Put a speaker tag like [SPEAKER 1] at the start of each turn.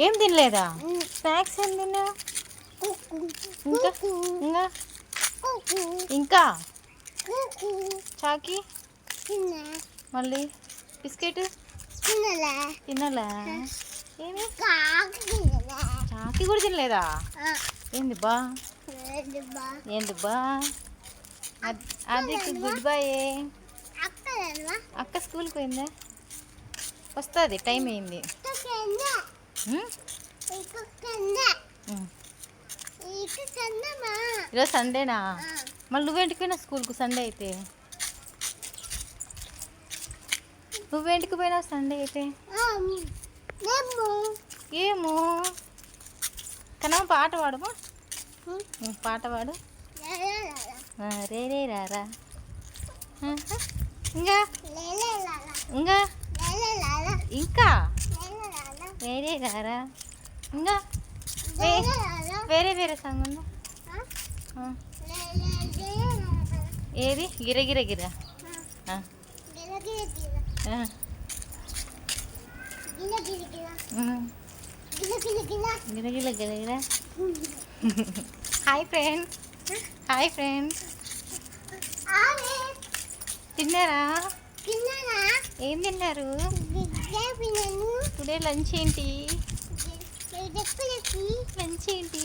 [SPEAKER 1] ఏం తినలేదా? స్నాక్స్ ఏం తిన్నా? ఇంకా ఇంకా ఇంకా చాకి మళ్ళీ బిస్కెట్ తినలే. ఏమి చాకి కూడా తినలేదా? ఏంది బా ఏంది బా అది గుడ్ బాయ్. అక్క స్కూల్కి పోయిందా? వస్తుంది, టైం అయింది. ఈరోజు సండేనా? మళ్ళీ నువ్వేంటికి పోయినా స్కూల్కు సండే అయితే? నువ్వేంటికి పోయినావు సండే అయితే? ఏమో కనమ్మ పాట పాడమా, పాట పాడు. రే రే రారా. ఇంకా ఇంకా ఇంకా వేరే రారా. ఇంకా వేరే వేరే సాంగ్ ఉందా? ఏది? గిరగిర గిర గిరగిల గిరగిర. Hi friends, hi friends. తిన్నారా? ఏం తిన్నారు? టుడే లంచ్ ఏంటి? లంచ్ ఏంటి?